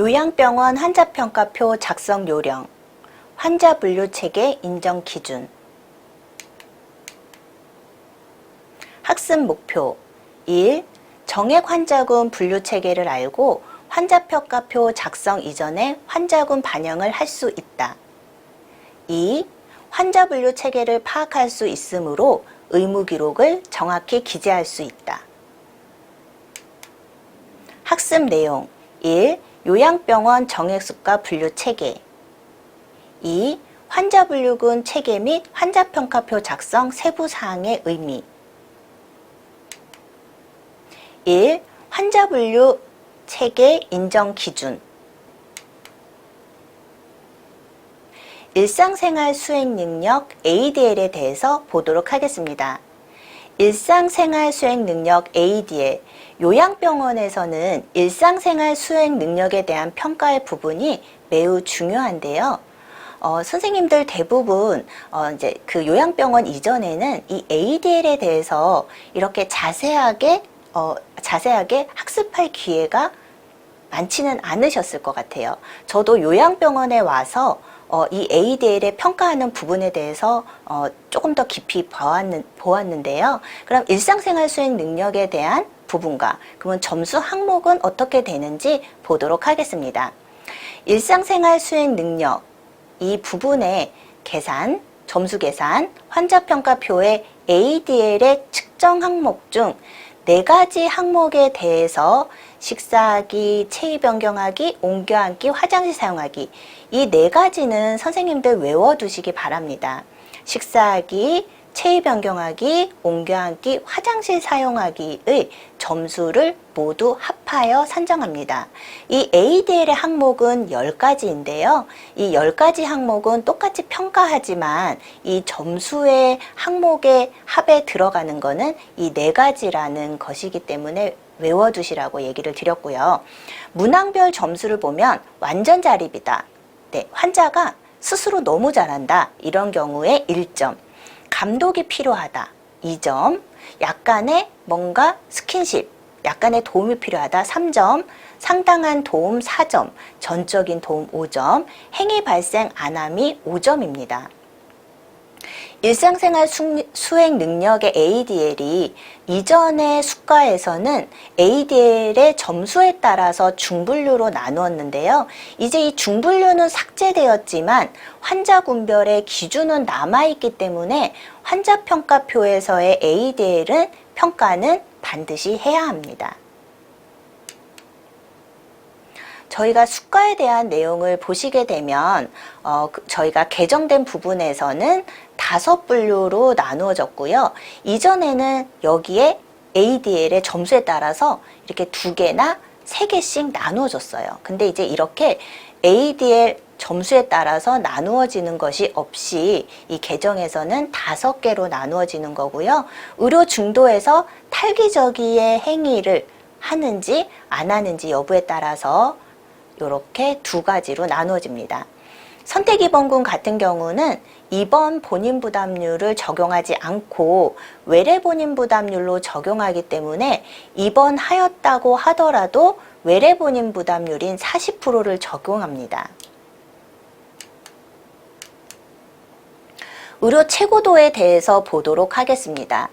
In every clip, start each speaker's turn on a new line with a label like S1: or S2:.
S1: 요양병원 환자평가표 작성 요령, 환자 분류 체계 인정 기준. 학습 목표 1. 정액 환자군 분류 체계를 알고 환자평가표 작성 이전에 환자군 반영을 할 수 있다. 2. 환자 분류 체계를 파악할 수 있으므로 의무 기록을 정확히 기재할 수 있다. 학습 내용 1. 요양병원 정액수가 분류 체계. 2. 환자 분류군 체계 및 환자평가표 작성 세부사항의 의미. 1. 환자 분류 체계 인정 기준. 일상생활 수행 능력 ADL에 대해서 보도록 하겠습니다. 일상생활 수행 능력 ADL, 요양병원에서는 일상생활 수행 능력에 대한 평가의 부분이 매우 중요한데요. 선생님들 대부분 이제 그 요양병원 이전에는 이 ADL에 대해서 이렇게 자세하게 학습할 기회가 많지는 않으셨을 것 같아요. 저도 요양병원에 와서 이 ADL의 평가하는 부분에 대해서 조금 더 깊이 보았는데요. 그럼 일상생활 수행 능력에 대한 부분과 그러면 점수 항목은 어떻게 되는지 보도록 하겠습니다. 일상생활 수행 능력 이 부분의 계산, 점수 계산, 환자평가표의 ADL의 측정 항목 중 4가지 항목에 대해서 식사하기, 체위 변경하기, 옮겨 앉기, 화장실 사용하기 이 4가지는 선생님들 외워두시기 바랍니다. 식사하기, 체위 변경하기, 옮겨 앉기, 화장실 사용하기의 점수를 모두 합하여 산정합니다. 이 ADL의 항목은 10가지인데요. 이 10가지 항목은 똑같이 평가하지만 이 점수의 항목의 합에 들어가는 것은 이 4가지라는 것이기 때문에 외워두시라고 얘기를 드렸고요. 문항별 점수를 보면 완전 자립이다. 네, 환자가 스스로 너무 잘한다. 이런 경우에 1점. 감독이 필요하다. 2점. 약간의 뭔가 스킨십, 약간의 도움이 필요하다. 3점. 상당한 도움 4점. 전적인 도움 5점. 행위 발생 안함이 5점입니다. 일상생활 수행 능력의 ADL이 이전의 수가에서는 ADL의 점수에 따라서 중분류로 나누었는데요. 이제 이 중분류는 삭제되었지만 환자군별의 기준은 남아있기 때문에 환자평가표에서의 ADL은 평가는 반드시 해야 합니다. 저희가 수가에 대한 내용을 보시게 되면 저희가 개정된 부분에서는 5분류로 나누어졌고요. 이전에는 여기에 ADL의 점수에 따라서 이렇게 2개나 3개씩 나누어졌어요. 근데 이제 이렇게 ADL 점수에 따라서 나누어지는 것이 없이 이 개정에서는 5개로 나누어지는 거고요. 의료 중도에서 탈기저귀의 행위를 하는지 안 하는지 여부에 따라서 이렇게 2가지로 나누어집니다. 선택입원군 같은 경우는 입원 본인 부담률을 적용하지 않고 외래 본인 부담률로 적용하기 때문에 입원하였다고 하더라도 외래 본인 부담률인 40%를 적용합니다. 의료 최고도에 대해서 보도록 하겠습니다.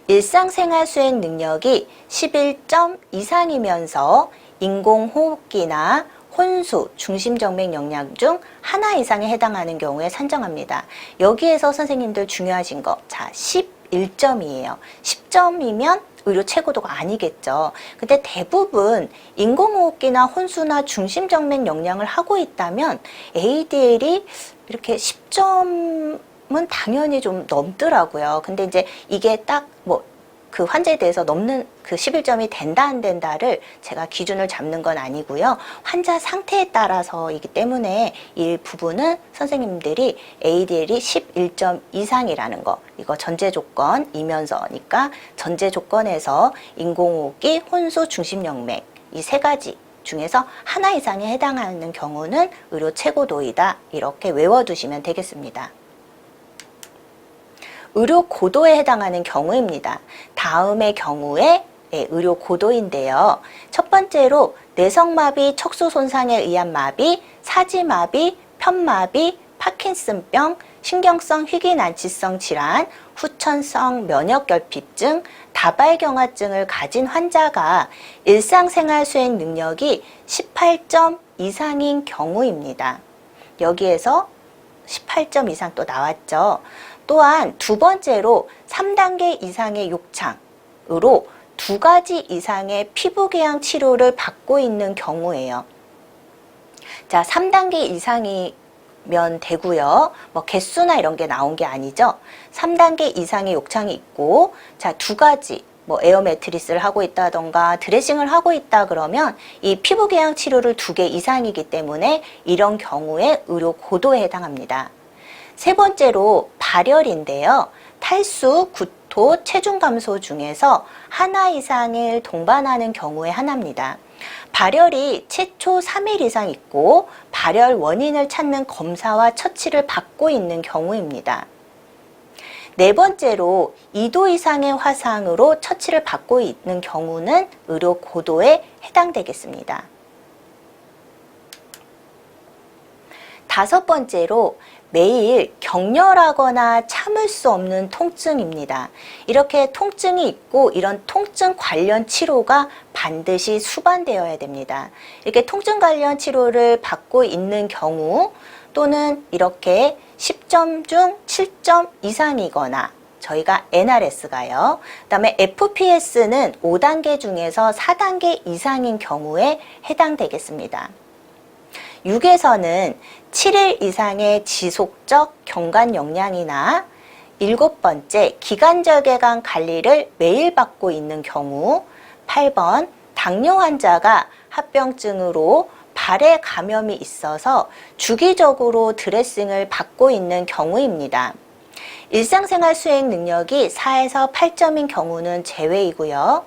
S1: 일상생활 수행 능력이 11점 이상이면서 인공호흡기나 혼수, 중심정맥 영양 중 하나 이상에 해당하는 경우에 산정합니다. 여기에서 선생님들 중요하신 거, 자, 11점이에요. 10점이면 의료 최고도가 아니겠죠. 근데 대부분 인공호흡기나 혼수나 중심정맥 영양을 하고 있다면 ADL이 이렇게 10점은 당연히 좀 넘더라고요. 근데 이제 이게 딱 그 환자에 대해서 넘는 그 11점이 된다 안 된다를 제가 기준을 잡는 건 아니고요. 환자 상태에 따라서이기 때문에 이 부분은 선생님들이 ADL이 11점 이상이라는 거, 이거 전제 조건이면서니까 전제 조건에서 인공호흡기, 혼수, 중심영맥 이 3가지 중에서 하나 이상에 해당하는 경우는 의료 최고도이다. 이렇게 외워두시면 되겠습니다. 의료 고도에 해당하는 경우입니다. 다음의 경우에 의료 고도인데요. 첫 번째로 뇌성마비, 척수 손상에 의한 마비, 사지마비, 편마비, 파킨슨병, 신경성 희귀난치성 질환, 후천성 면역결핍증, 다발경화증을 가진 환자가 일상생활 수행 능력이 18점 이상인 경우입니다. 여기에서 18점 이상 또 나왔죠. 또한 두 번째로 3단계 이상의 욕창으로 2가지 이상의 피부궤양 치료를 받고 있는 경우예요. 자, 3단계 이상이면 되고요. 뭐 개수나 이런 게 나온 게 아니죠. 3단계 이상의 욕창이 있고, 자, 2가지 뭐 에어 매트리스를 하고 있다던가 드레싱을 하고 있다 그러면 이 피부궤양 치료를 2개 이상이기 때문에 이런 경우에 의료 고도에 해당합니다. 세 번째로 발열인데요. 탈수, 구토, 체중 감소 중에서 하나 이상을 동반하는 경우에 하나입니다. 발열이 최초 3일 이상 있고 발열 원인을 찾는 검사와 처치를 받고 있는 경우입니다. 네 번째로 2도 이상의 화상으로 처치를 받고 있는 경우는 의료 고도에 해당되겠습니다. 다섯 번째로 매일 격렬하거나 참을 수 없는 통증입니다. 이렇게 통증이 있고 이런 통증 관련 치료가 반드시 수반되어야 됩니다. 이렇게 통증 관련 치료를 받고 있는 경우 또는 이렇게 10점 중 7점 이상이거나 저희가 NRS가요. 그 다음에 FPS는 5단계 중에서 4단계 이상인 경우에 해당되겠습니다. 6에서는 7일 이상의 지속적 경관 영양이나 7번째 기관절개관 관리를 매일 받고 있는 경우, 8번 당뇨 환자가 합병증으로 발에 감염이 있어서 주기적으로 드레싱을 받고 있는 경우입니다. 일상생활 수행 능력이 4에서 8점인 경우는 제외이고요.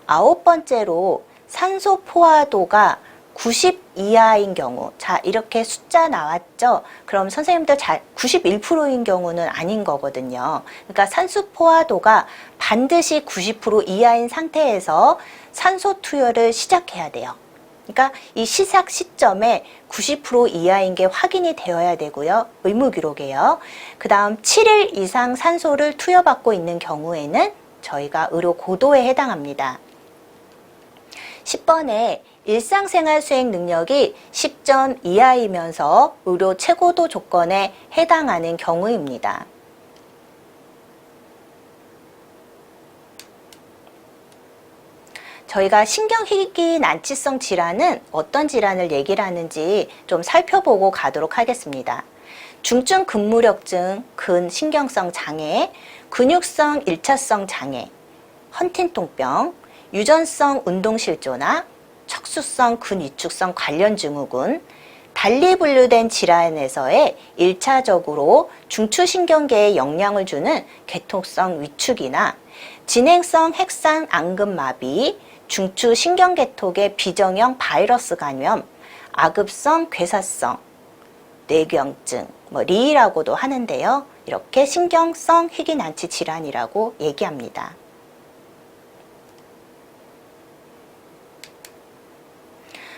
S1: 9번째로 산소 포화도가 90 이하인 경우, 자 이렇게 숫자 나왔죠? 그럼 선생님들 91%인 경우는 아닌 거거든요. 그러니까 산소 포화도가 반드시 90% 이하인 상태에서 산소 투여를 시작해야 돼요. 그러니까 이 시작 시점에 90% 이하인 게 확인이 되어야 되고요. 의무 기록이에요. 그 다음 7일 이상 산소를 투여받고 있는 경우에는 저희가 의료 고도에 해당합니다. 10번에 일상생활 수행 능력이 10점 이하이면서 의료 최고도 조건에 해당하는 경우입니다. 저희가 신경희귀 난치성 질환은 어떤 질환을 얘기를 하는지 좀 살펴보고 가도록 하겠습니다. 중증 근무력증, 근신경성 장애, 근육성 1차성 장애, 헌팅통병, 유전성 운동실조나 척수성 근위축성 관련 증후군, 달리 분류된 질환에서의 1차적으로 중추신경계에 영향을 주는 계통성 위축이나 진행성 핵산 앙금마비, 중추신경계통의 비정형 바이러스 감염, 아급성 괴사성 뇌경증, 리라고도 하는데요. 이렇게 신경성 희귀난치 질환이라고 얘기합니다.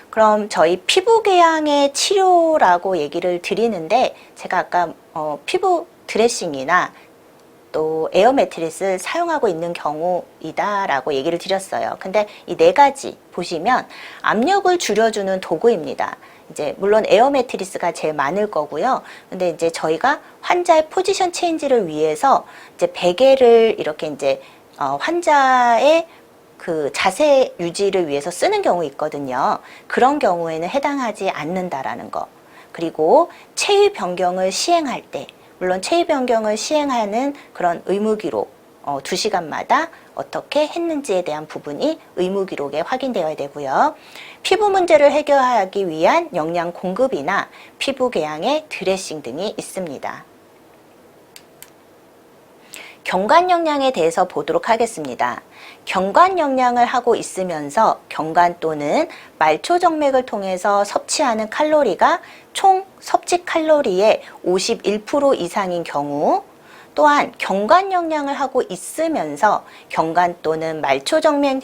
S1: 그럼 저희 피부궤양의 치료라고 얘기를 드리는데 제가 아까 피부 드레싱이나 또 에어 매트리스 사용하고 있는 경우이다 라고 얘기를 드렸어요. 근데 이 4가지 보시면 압력을 줄여주는 도구입니다. 이제 물론 에어 매트리스가 제일 많을 거고요. 근데 이제 저희가 환자의 포지션 체인지를 위해서 이제 베개를 이렇게 이제 환자의 그 자세 유지를 위해서 쓰는 경우 있거든요. 그런 경우에는 해당하지 않는다라는 거. 그리고 체위 변경을 시행할 때, 물론 체위 변경을 시행하는 그런 의무 기록, 2시간마다 어떻게 했는지에 대한 부분이 의무 기록에 확인되어야 되고요. 피부 문제를 해결하기 위한 영양 공급이나 피부 궤양의 드레싱 등이 있습니다. 경관 영양에 대해서 보도록 하겠습니다. 경관 영양을 하고 있으면서 경관 또는 말초정맥을 통해서 섭취하는 칼로리가 총 섭취 칼로리의 51% 이상인 경우, 또한 경관 영양을 하고 있으면서 경관 또는 말초정맥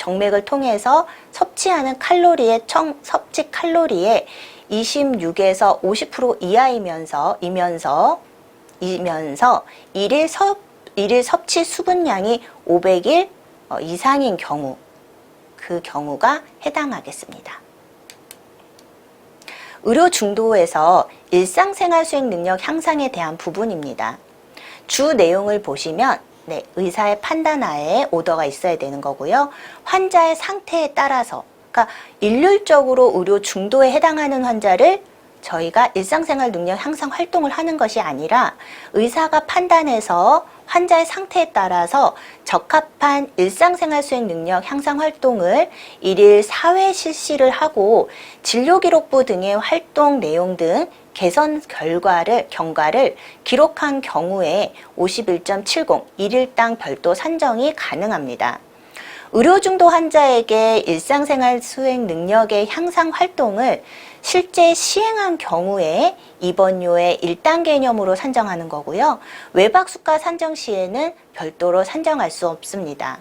S1: 정맥을 통해서 섭취하는 칼로리의 섭취 칼로리의 26에서 50% 이하이면서 일일 섭취 수분량이 500일 이상인 경우, 그 경우가 해당하겠습니다. 의료 중도에서 일상생활 수행 능력 향상에 대한 부분입니다. 주 내용을 보시면 의사의 판단하에 오더가 있어야 되는 거고요. 환자의 상태에 따라서, 그러니까 일률적으로 의료 중도에 해당하는 환자를 저희가 일상생활 능력 향상 활동을 하는 것이 아니라 의사가 판단해서 환자의 상태에 따라서 적합한 일상생활 수행 능력 향상 활동을 일일 4회 실시를 하고 진료기록부 등의 활동 내용 등 개선 경과를 기록한 경우에 51.70 일일당 별도 산정이 가능합니다. 의료중도 환자에게 일상생활 수행 능력의 향상 활동을 실제 시행한 경우에 입원료의 일당 개념으로 산정하는 거고요. 외박수가 산정 시에는 별도로 산정할 수 없습니다.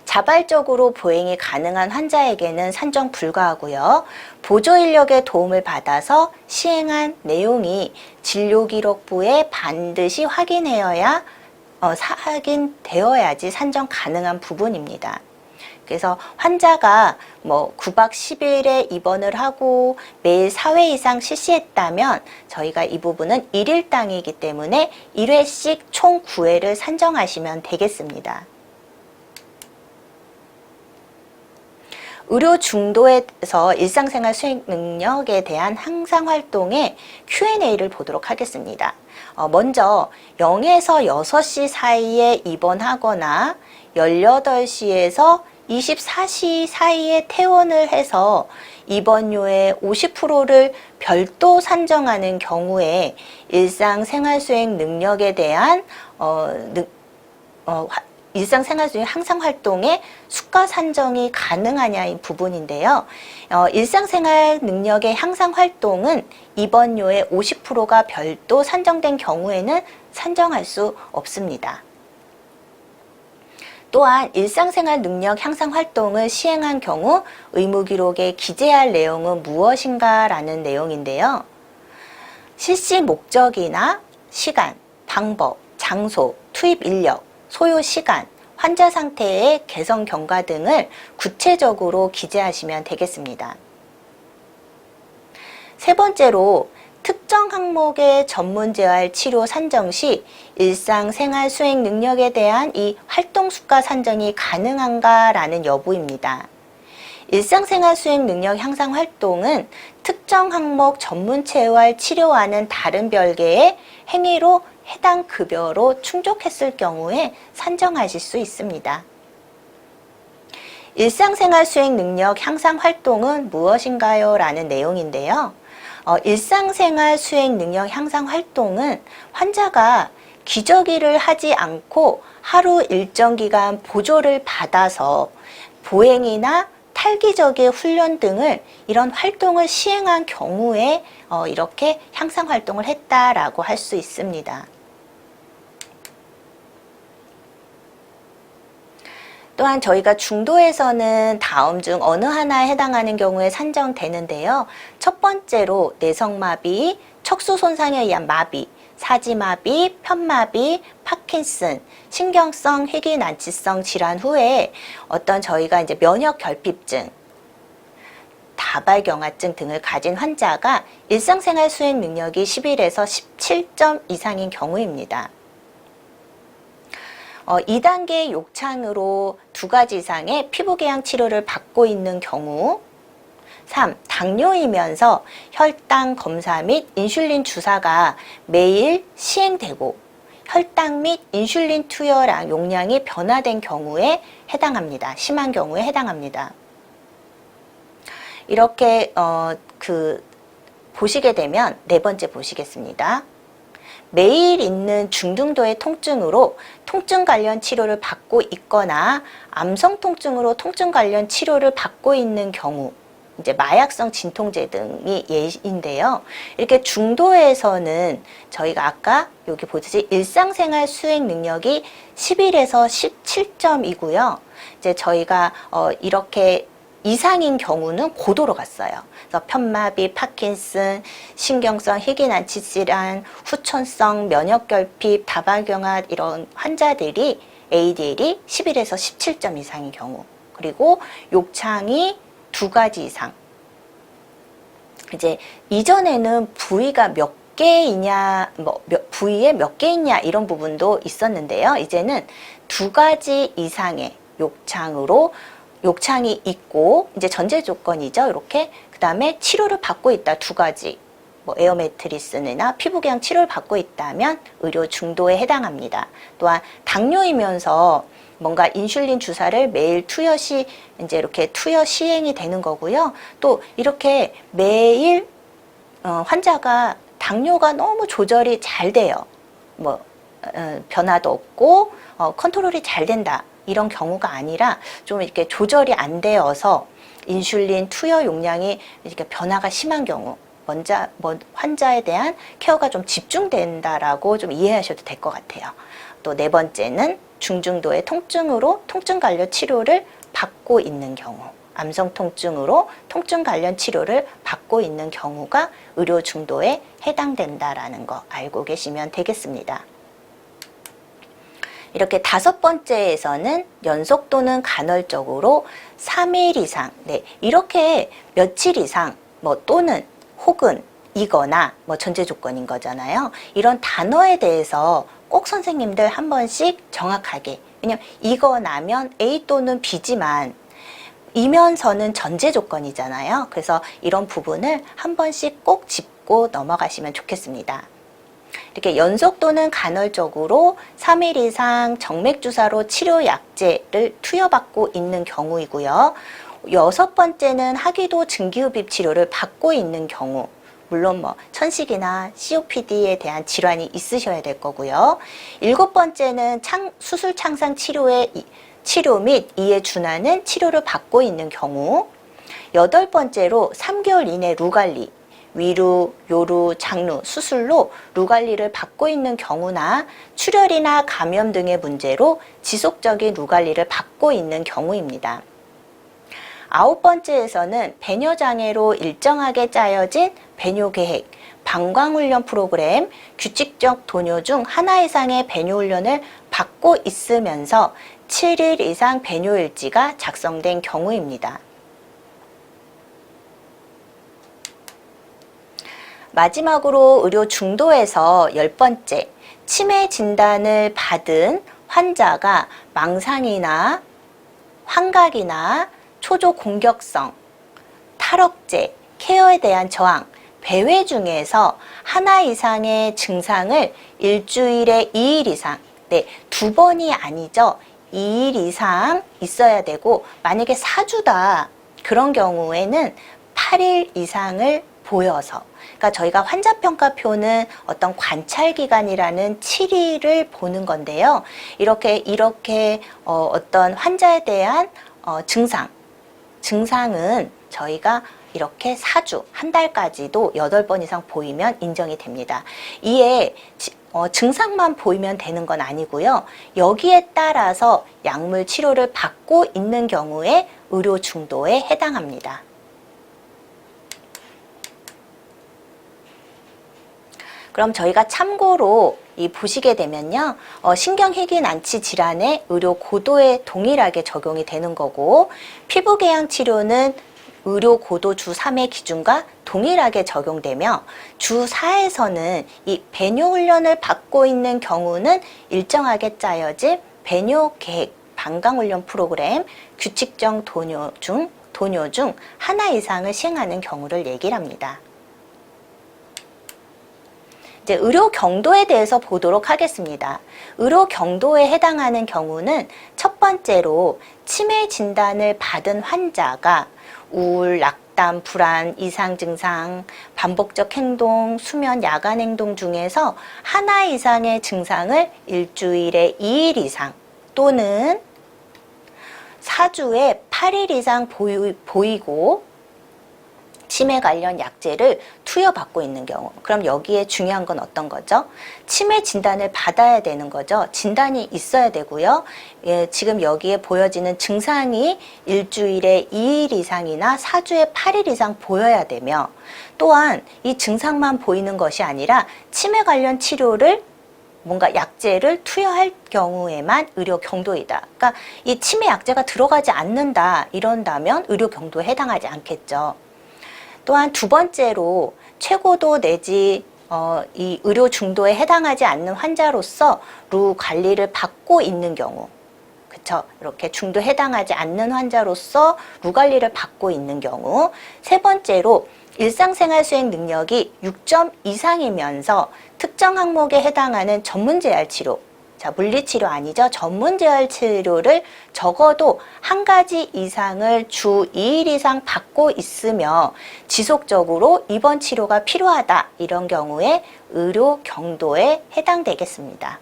S1: 자발적으로 보행이 가능한 환자에게는 산정 불가하고요. 보조인력의 도움을 받아서 시행한 내용이 진료기록부에 반드시 확인되어야지 산정 가능한 부분입니다. 그래서 환자가 9박 10일에 입원을 하고 매일 4회 이상 실시했다면 저희가 이 부분은 1일당이기 때문에 1회씩 총 9회를 산정하시면 되겠습니다. 의료 중도에서 일상생활 수행 능력에 대한 향상 활동의 Q&A를 보도록 하겠습니다. 먼저 0에서 6시 사이에 입원하거나 18시에서 24시 사이에 퇴원을 해서 입원료의 50%를 별도 산정하는 경우에 일상생활 수행 능력에 대한 일상생활 수행 향상 활동의 수가 산정이 가능하냐 이 부분인데요. 일상생활 능력의 향상 활동은 입원료의 50%가 별도 산정된 경우에는 산정할 수 없습니다. 또한 일상생활 능력 향상 활동을 시행한 경우 의무기록에 기재할 내용은 무엇인가 라는 내용인데요. 실시 목적이나 시간, 방법, 장소, 투입 인력, 소요 시간, 환자 상태의 개선 경과 등을 구체적으로 기재하시면 되겠습니다. 세 번째로 특정 항목의 전문 재활 치료 산정 시 일상생활 수행 능력에 대한 이 활동 수가 산정이 가능한가라는 여부입니다. 일상생활 수행 능력 향상 활동은 특정 항목 전문 재활 치료와는 다른 별개의 행위로 해당 급여로 충족했을 경우에 산정하실 수 있습니다. 일상생활 수행 능력 향상 활동은 무엇인가요? 라는 내용인데요. 일상생활 수행 능력 향상 활동은 환자가 기저귀를 하지 않고 하루 일정 기간 보조를 받아서 보행이나 탈기저귀 훈련 등을 이런 활동을 시행한 경우에 이렇게 향상 활동을 했다라고 할 수 있습니다. 또한 저희가 중도에서는 다음 중 어느 하나에 해당하는 경우에 산정되는데요. 첫 번째로 내성마비, 척수 손상에 의한 마비, 사지마비, 편마비, 파킨슨, 신경성 희귀난치성 질환 후에 어떤 저희가 이제 면역 결핍증, 다발경화증 등을 가진 환자가 일상생활 수행 능력이 11에서 17점 이상인 경우입니다. 2단계 욕창으로 2가지 이상의 피부궤양 치료를 받고 있는 경우 3. 당뇨이면서 혈당 검사 및 인슐린 주사가 매일 시행되고 혈당 및 인슐린 투여량 용량이 변화된 경우에 해당합니다. 심한 경우에 해당합니다. 이렇게 보시게 되면 네 번째 보시겠습니다. 매일 있는 중등도의 통증으로 통증 관련 치료를 받고 있거나 암성 통증으로 통증 관련 치료를 받고 있는 경우 이제 마약성 진통제 등이 예인데요. 이렇게 중도에서는 저희가 아까 여기 보듯이 일상생활 수행 능력이 11에서 17점이고요. 이제 저희가 이렇게 이상인 경우는 고도로 갔어요. 그래서 편마비, 파킨슨, 신경성 희귀난치 질환, 후천성 면역결핍, 다발경화 이런 환자들이 ADL이 11에서 17점 이상인 경우, 그리고 욕창이 2가지 이상. 이제 이전에는 부위가 몇 개이냐, 부위에 몇 개 있냐 이런 부분도 있었는데요. 이제는 2가지 이상의 욕창이 있고, 이제 전제 조건이죠. 이렇게. 그 다음에 치료를 받고 있다. 2가지. 에어매트리스나 피부궤양 치료를 받고 있다면 의료 중도에 해당합니다. 또한 당뇨이면서 뭔가 인슐린 주사를 매일 이제 이렇게 투여 시행이 되는 거고요. 또 이렇게 매일 환자가 당뇨가 너무 조절이 잘 돼요. 변화도 없고 컨트롤이 잘 된다. 이런 경우가 아니라 좀 이렇게 조절이 안 되어서 인슐린 투여 용량이 이렇게 변화가 심한 경우, 환자에 대한 케어가 좀 집중된다라고 좀 이해하셔도 될 것 같아요. 또 4번째는 중증도의 통증으로 통증 관련 치료를 받고 있는 경우, 암성 통증으로 통증 관련 치료를 받고 있는 경우가 의료 중도에 해당된다라는 거 알고 계시면 되겠습니다. 이렇게 5번째에서는 연속 또는 간헐적으로 3일 이상, 이렇게 며칠 이상, 또는 혹은 이거나 전제 조건인 거잖아요. 이런 단어에 대해서 꼭 선생님들 한 번씩 정확하게, 왜냐면 이거나면 A 또는 B지만 이면서는 전제 조건이잖아요. 그래서 이런 부분을 한 번씩 꼭 짚고 넘어가시면 좋겠습니다. 이렇게 연속 또는 간헐적으로 3일 이상 정맥주사로 치료 약제를 투여받고 있는 경우이고요. 6번째는 하기도 증기흡입 치료를 받고 있는 경우, 물론 천식이나 COPD에 대한 질환이 있으셔야 될 거고요. 7번째는 수술 창상 치료 및 이에 준하는 치료를 받고 있는 경우. 8번째로 3개월 이내 루갈리, 위루, 요루, 장루, 수술로 루갈리를 받고 있는 경우나 출혈이나 감염 등의 문제로 지속적인 루갈리를 받고 있는 경우입니다. 9번째에서는 배뇨장애로 일정하게 짜여진 배뇨계획, 방광훈련 프로그램, 규칙적 도뇨 중 하나 이상의 배뇨훈련을 받고 있으면서 7일 이상 배뇨일지가 작성된 경우입니다. 마지막으로 의료 중도에서 10번째, 치매 진단을 받은 환자가 망상이나 환각이나 초조 공격성, 탈억제, 케어에 대한 저항, 배회 중에서 하나 이상의 증상을 일주일에 2일 이상, 2번이 아니죠. 2일 이상 있어야 되고, 만약에 4주다 그런 경우에는 8일 이상을 보여서, 그러니까 저희가 환자평가표는 어떤 관찰기간이라는 7일을 보는 건데요. 이렇게 어떤 환자에 대한 증상은 저희가 이렇게 4주, 한 달까지도 8번 이상 보이면 인정이 됩니다. 이에 증상만 보이면 되는 건 아니고요. 여기에 따라서 약물 치료를 받고 있는 경우에 의료 중도에 해당합니다. 그럼 저희가 참고로 보시게 되면요. 신경희귀난치 질환의 의료 고도에 동일하게 적용이 되는 거고, 피부궤양 치료는 의료 고도 주 3의 기준과 동일하게 적용되며, 주 4에서는 이 배뇨훈련을 받고 있는 경우는 일정하게 짜여진 배뇨계획, 방광훈련 프로그램, 규칙적 도뇨 중 하나 이상을 시행하는 경우를 얘기를 합니다. 이제 의료 경도에 대해서 보도록 하겠습니다. 의료 경도에 해당하는 경우는 첫 번째로 치매 진단을 받은 환자가 우울, 낙담, 불안, 이상 증상, 반복적 행동, 수면, 야간 행동 중에서 하나 이상의 증상을 일주일에 2일 이상 또는 4주에 8일 이상 보이고, 치매 관련 약제를 투여받고 있는 경우, 그럼 여기에 중요한 건 어떤 거죠? 치매 진단을 받아야 되는 거죠. 진단이 있어야 되고요. 예, 지금 여기에 보여지는 증상이 일주일에 2일 이상이나 4주에 8일 이상 보여야 되며, 또한 이 증상만 보이는 것이 아니라 치매 관련 치료를 뭔가 약제를 투여할 경우에만 의료 경도이다. 그러니까 이 치매 약제가 들어가지 않는다 이런다면 의료 경도에 해당하지 않겠죠. 또한 두 번째로 최고도 내지 이 의료 중도에 해당하지 않는 환자로서 루 관리를 받고 있는 경우, 그쵸? 이렇게 중도에 해당하지 않는 환자로서 루 관리를 받고 있는 경우, 세 번째로 일상생활 수행 능력이 6점 이상이면서 특정 항목에 해당하는 전문재활치료, 자, 물리치료 아니죠. 전문재활치료를 적어도 한 가지 이상을 주 2일 이상 받고 있으며 지속적으로 입원 치료가 필요하다. 이런 경우에 의료 경도에 해당되겠습니다.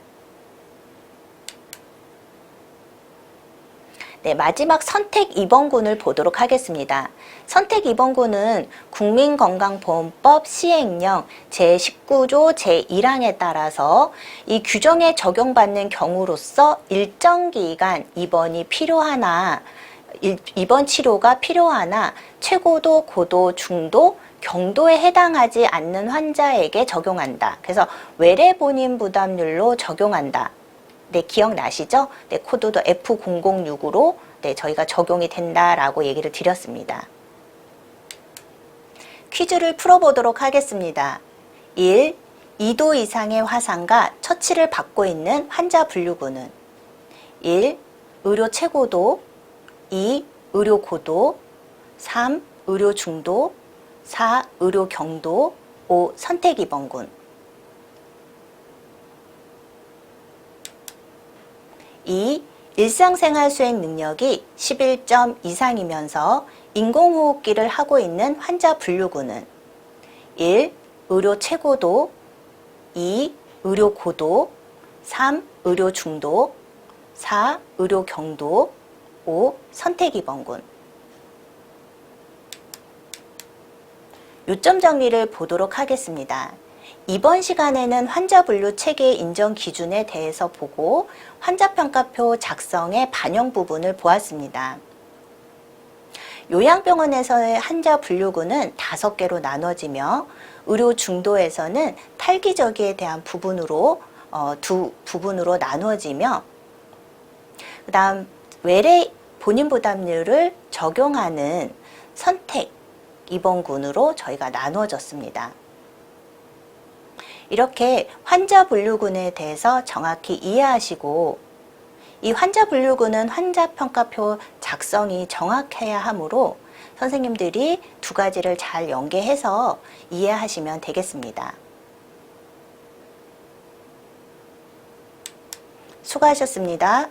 S1: 네, 마지막 선택 입원군을 보도록 하겠습니다. 선택 입원군은 국민건강보험법 시행령 제19조 제1항에 따라서 이 규정에 적용받는 경우로서 일정 기간 입원이 필요하나, 입원 치료가 필요하나 최고도, 고도, 중도, 경도에 해당하지 않는 환자에게 적용한다. 그래서 외래 본인 부담률로 적용한다. 네, 기억나시죠? 네, 코드도 F006으로 네, 저희가 적용이 된다라고 얘기를 드렸습니다. 퀴즈를 풀어보도록 하겠습니다. 1. 2도 이상의 화상과 처치를 받고 있는 환자 분류군은 1. 의료 최고도, 2. 의료 고도, 3. 의료 중도, 4. 의료 경도, 5. 선택 입원군. 2. 일상생활 수행 능력이 11점 이상이면서 인공호흡기를 하고 있는 환자 분류군은 1. 의료 최고도, 2. 의료 고도, 3. 의료 중도, 4. 의료 경도, 5. 선택 입원군. 요점 정리를 보도록 하겠습니다. 이번 시간에는 환자 분류 체계 인정 기준에 대해서 보고 환자평가표 작성의 반영 부분을 보았습니다. 요양병원에서의 환자 분류군은 5개로 나눠지며 의료 중도에서는 탈기저귀에 대한 부분으로 두 부분으로 나누어지며 그 다음 외래 본인 부담률을 적용하는 선택 입원군으로 저희가 나누어졌습니다. 이렇게 환자 분류군에 대해서 정확히 이해하시고 이 환자 분류군은 환자평가표 작성이 정확해야 하므로 선생님들이 두 가지를 잘 연계해서 이해하시면 되겠습니다. 수고하셨습니다.